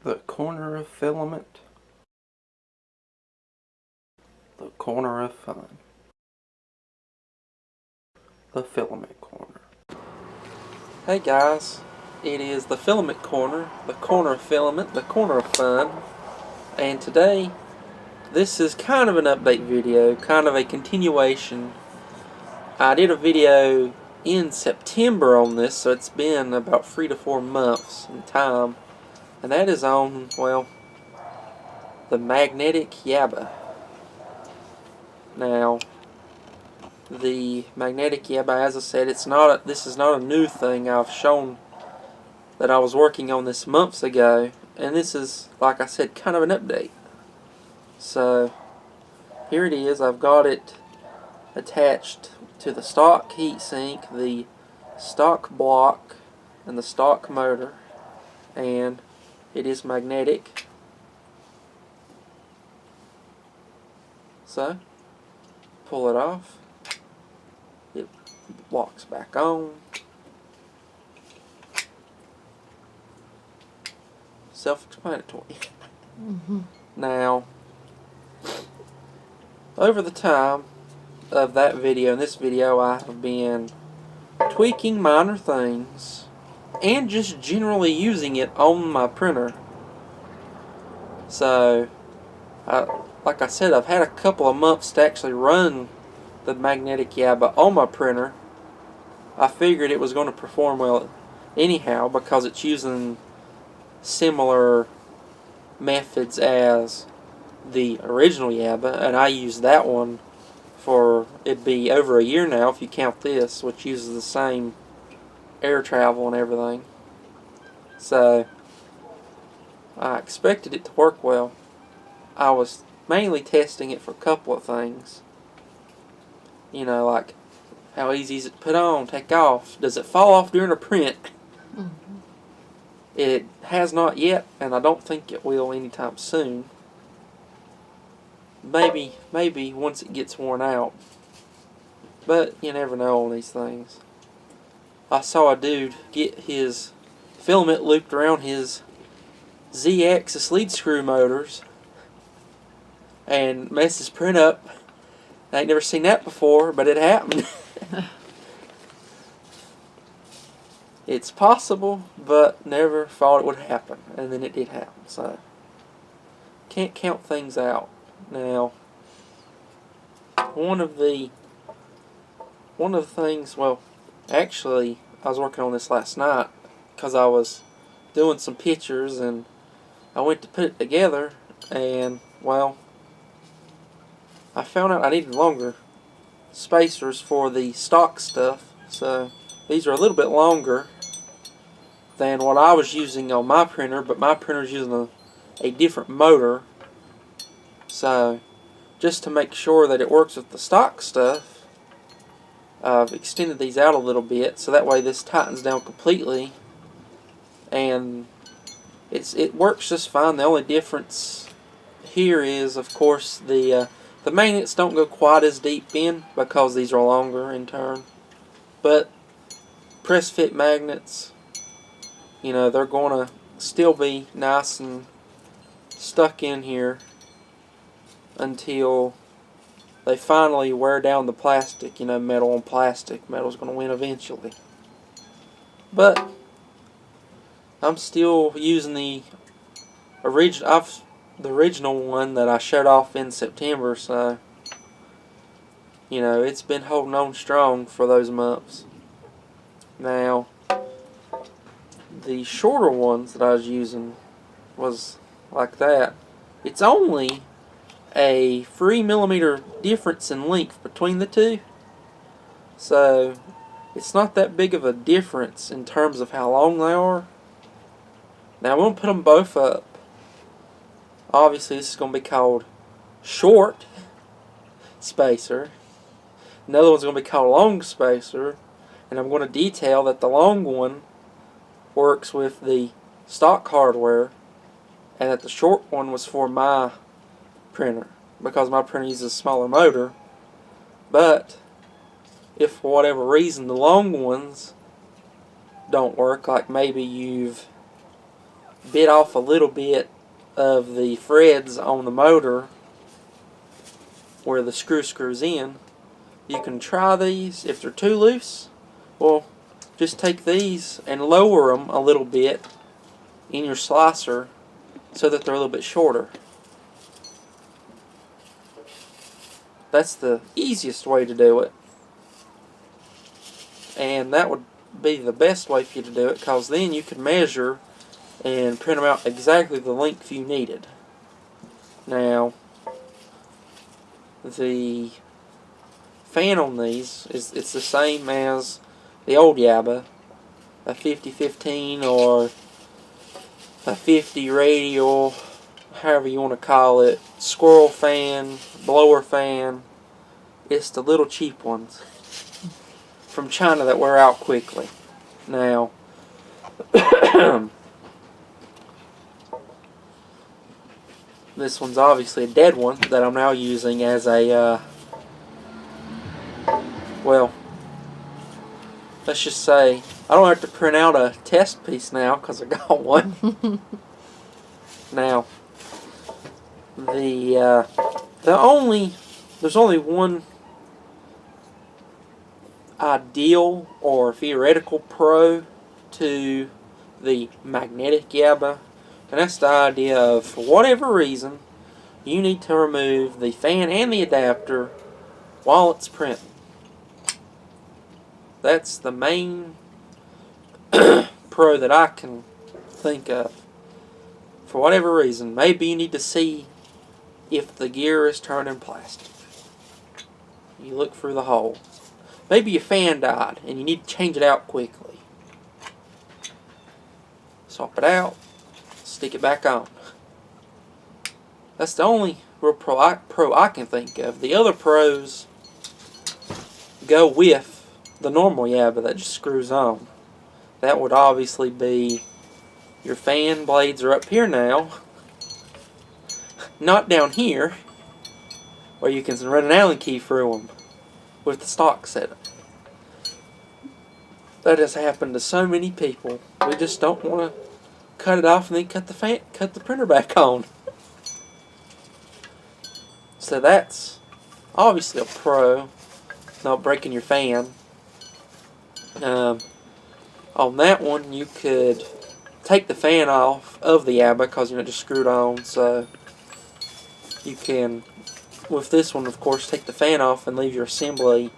The corner of filament, the corner of fun, the filament corner. Hey guys, it is the filament corner, the corner of filament, the corner of fun, and today this is kind of an update video, kind of a continuation. I did a video in September on this, so it's been about 3 to 4 months in time. And that is on, well, the magnetic YABA. Now, the magnetic YABA, as I said, this is not a new thing. I've shown that I was working on this months ago, and this is, like I said, kind of an update. So, here it is. I've got it attached to the stock heatsink, the stock block, and the stock motor, and it is magnetic. So, pull it off. It locks back on. Self-explanatory. Now, over the time of that video and this video, I have been tweaking minor things and just generally using it on my printer. So, like I said, I've had a couple of months to actually run the magnetic YABA on my printer. I figured it was going to perform well anyhow because it's using similar methods as the original YABA, and I used that one for, it'd be over a year now if you count this, which uses the same air travel and everything. So I expected it to work well. I was mainly testing it for a couple of things. You know, like how easy is it to put on, take off, does it fall off during a print? It has not yet, and I don't think it will anytime soon. Maybe once it gets worn out. But you never know on these things. I saw a dude get his filament looped around his Z-axis lead screw motors and mess his print up. I ain't never seen that before, but it happened. It's possible, but never thought it would happen, and then it did happen. So can't count things out. Now, one of the things, well, actually, I was working on this last night because I was doing some pictures and I went to put it together, and well, I found out I needed longer spacers for the stock stuff. So these are a little bit longer than what I was using on my printer, but my printer's using a different motor. So just to make sure that it works with the stock stuff, I've extended these out a little bit so that way this tightens down completely, and it works just fine. The only difference here is, of course, the magnets don't go quite as deep in because these are longer in turn. But press fit magnets, you know, they're going to still be nice and stuck in here until they finally wear down the plastic. You know, metal on plastic. Metal's going to win eventually. But I'm still using the original one that I showed off in September, so you know, it's been holding on strong for those months. Now, the shorter ones that I was using was like that. It's only a 3mm difference in length between the two, so it's not that big of a difference in terms of how long they are. Now I'm going to put them both up. Obviously this is going to be called short spacer. Another one's going to be called long spacer, and I'm going to detail that the long one works with the stock hardware and that the short one was for my printer because my printer uses a smaller motor. But if for whatever reason the long ones don't work, like maybe you've bit off a little bit of the threads on the motor where the screws in. You can try these. If they're too loose, well, just take these and lower them a little bit in your slicer so that they're a little bit shorter. That's the easiest way to do it. And that would be the best way for you to do it, because then you can measure and print them out exactly the length you needed. Now, the fan on these it's the same as the old YABA, a 50-15 or a 50 radial, however you want to call it, squirrel fan, blower fan. It's the little cheap ones from China that wear out quickly. Now, this one's obviously a dead one that I'm now using as a, well, let's just say I don't have to print out a test piece now because I got one. Now, there's only one ideal or theoretical pro to the magnetic YABA, and that's the idea of, for whatever reason, you need to remove the fan and the adapter while it's printing. That's the main pro that I can think of. For whatever reason, maybe you need to see if the gear is turning plastic. You look through the hole. Maybe your fan died and you need to change it out quickly. Swap it out, stick it back on. That's the only real pro I can think of. The other pros go with the normal YABA that just screws on. That would obviously be your fan blades are up here now, not down here, where you can run an Allen key through them with the stock setup. That has happened to so many people. We just don't want to cut it off and then cut the printer back on. So that's obviously a pro, not breaking your fan. On that one, you could take the fan off of the YABA because you're not just screwed on. So you can, with this one, of course, take the fan off and leave your assembly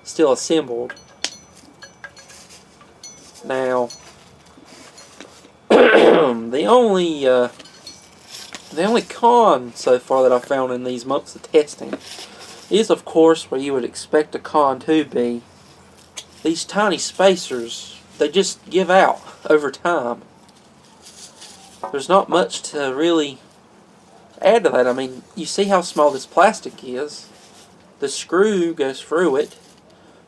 still assembled. Now, the only con so far that I've found in these months of testing is, of course, where you would expect a con to be. These tiny spacers, they just give out over time. There's not much to really add to that. I mean, you see how small this plastic is. The screw goes through it.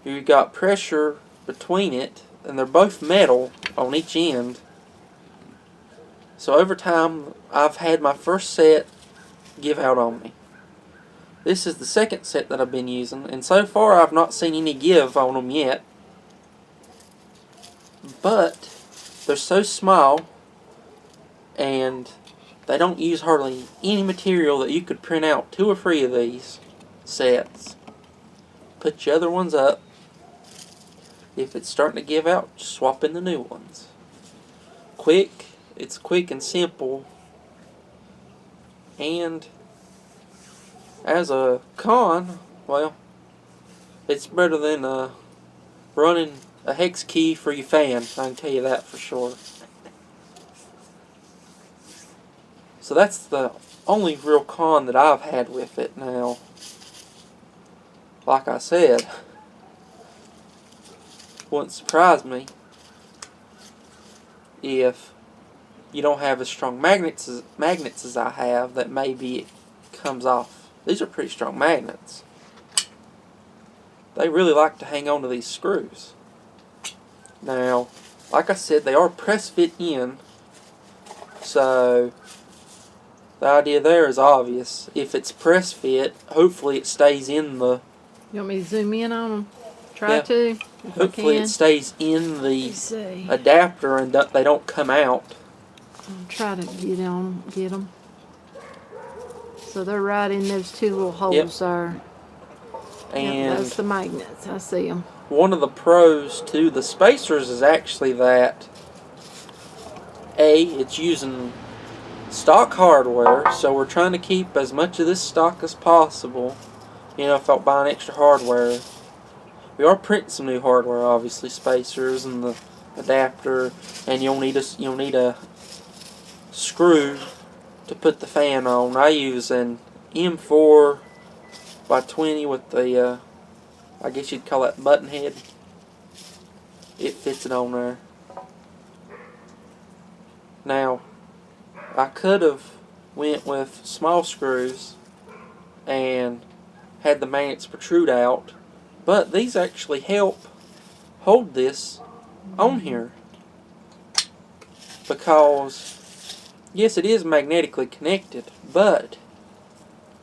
You've got pressure between it, and they're both metal on each end. So over time, I've had my first set give out on me. This is the second set that I've been using, and so far I've not seen any give on them yet. But they're so small, and they don't use hardly any material that you could print out 2 or 3 of these sets. Put your other ones up. If it's starting to give out, just swap in the new ones. Quick. It's quick and simple. And as a con, well, it's better than running a hex key for your fan. I can tell you that for sure. So that's the only real con that I've had with it. Now, like I said, wouldn't surprise me if you don't have as strong magnets as I have, that maybe it comes off. These are pretty strong magnets. They really like to hang on to these screws. Now, like I said, they are press fit in, so the idea there is obvious. If it's press fit, hopefully it stays in the... You want me to zoom in on them? Try to. Hopefully it stays in the adapter and they don't come out. I'll try to get them. So they're right in those two little holes there. And yep, that's the magnets. I see them. One of the pros to the spacers is actually that it's using stock hardware, so we're trying to keep as much of this stock as possible. You know, without buying extra hardware. We are printing some new hardware, obviously, spacers and the adapter, and you'll need a screw to put the fan on. I use an M4 by 20 with the I guess you'd call that button head. It fits it on there. Now, I could have went with small screws and had the magnets protrude out, but these actually help hold this on here, because yes, it is magnetically connected, but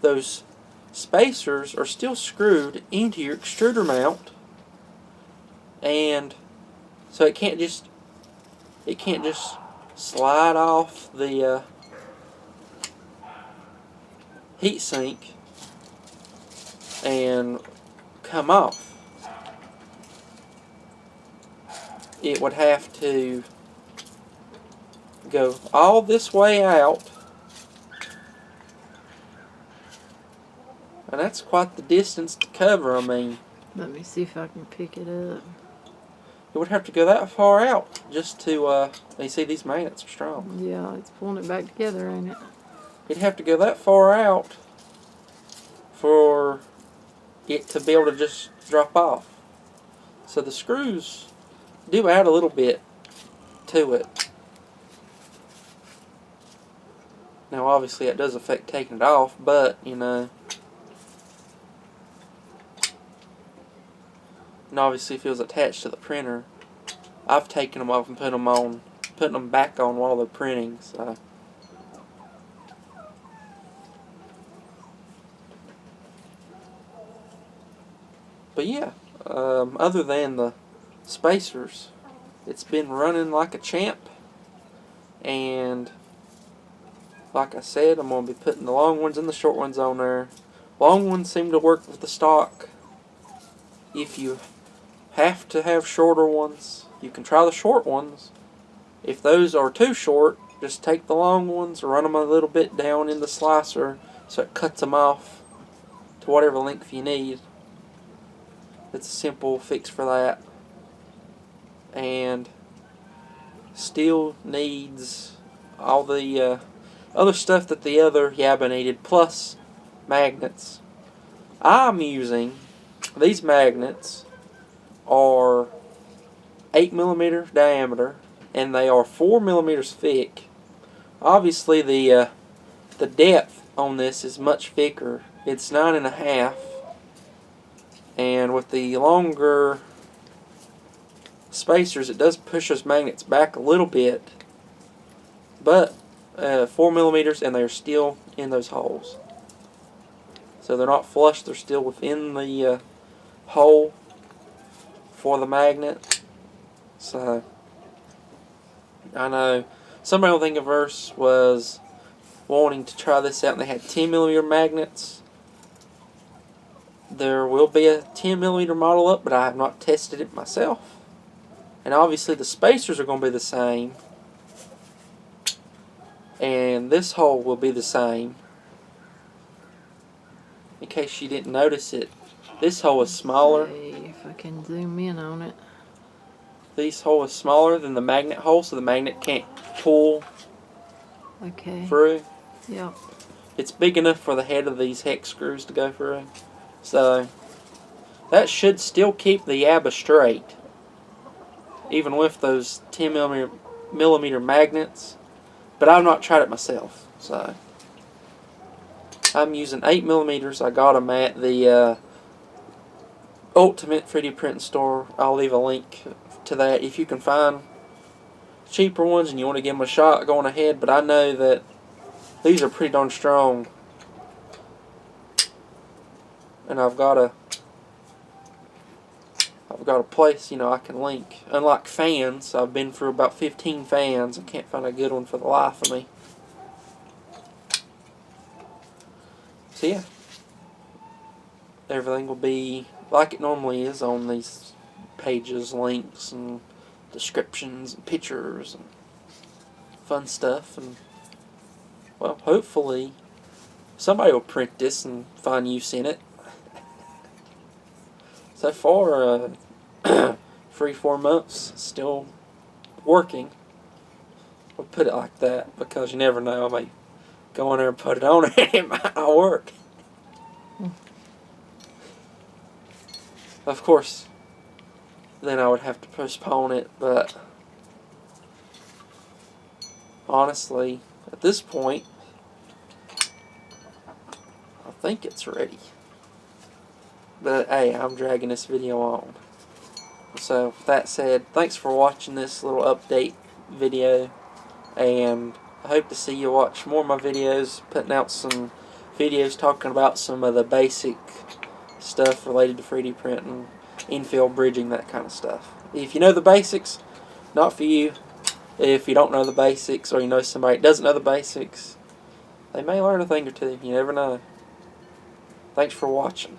those spacers are still screwed into your extruder mount, and so it can't just slide off the heat sink and come off. It would have to go all this way out, and that's quite the distance to cover. I mean, let me see if I can pick it up. It would have to go that far out just to, you see these magnets are strong. Yeah, it's pulling it back together, ain't it? It'd have to go that far out for it to be able to just drop off. So the screws do add a little bit to it. Now obviously that does affect taking it off, but you know, and obviously if it was attached to the printer, I've taken them off and putting them back on while they're printing. So but yeah, other than the spacers, it's been running like a champ, and like I said, I'm going to be putting the long ones and the short ones on there. Long ones seem to work with the stock. If you have to have shorter ones, you can try the short ones. If those are too short, just take the long ones, run them a little bit down in the slicer so it cuts them off to whatever length you need. It's a simple fix for that. And still needs all the other stuff that the other YABA needed, plus magnets. I'm using these magnets are 8mm diameter, and they are 4mm thick. Obviously the depth on this is much thicker. It's 9.5, and with the longer spacers it does push those magnets back a little bit, but 4mm, and they're still in those holes. So they're not flush, they're still within the hole for the magnet. So I know somebody on Thingiverse was wanting to try this out, and they had 10mm magnets. There will be a 10mm model up, but I have not tested it myself. And obviously the spacers are going to be the same, and this hole will be the same. In case you didn't notice it, this hole is smaller. Let's see if I can zoom in on it. This hole is smaller than the magnet hole, so the magnet can't pull through. Yeah. It's big enough for the head of these hex screws to go through. So that should still keep the YABA straight, even with those 10mm magnets. But I've not tried it myself, so I'm using 8mm. I got them at the Ultimate 3D Printing Store. I'll leave a link to that if you can find cheaper ones and you want to give them a shot. Going ahead, but I know that these are pretty darn strong, and I've got I've got a place, you know, I can link. Unlike fans, I've been through about 15 fans. I can't find a good one for the life of me. So yeah, everything will be like it normally is on these pages, links and descriptions and pictures and fun stuff. And well, hopefully somebody will print this and find use in it. So far, 3-4 months still working. We'll put it like that because you never know. I may go in there and put it on and it might not work. Of course, then I would have to postpone it, but honestly, at this point, I think it's ready. But hey, I'm dragging this video on. So, with that said, thanks for watching this little update video, and I hope to see you watch more of my videos, putting out some videos talking about some of the basic stuff related to 3D printing, infill bridging, that kind of stuff. If you know the basics, not for you. If you don't know the basics, or you know somebody that doesn't know the basics, they may learn a thing or two. You never know. Thanks for watching.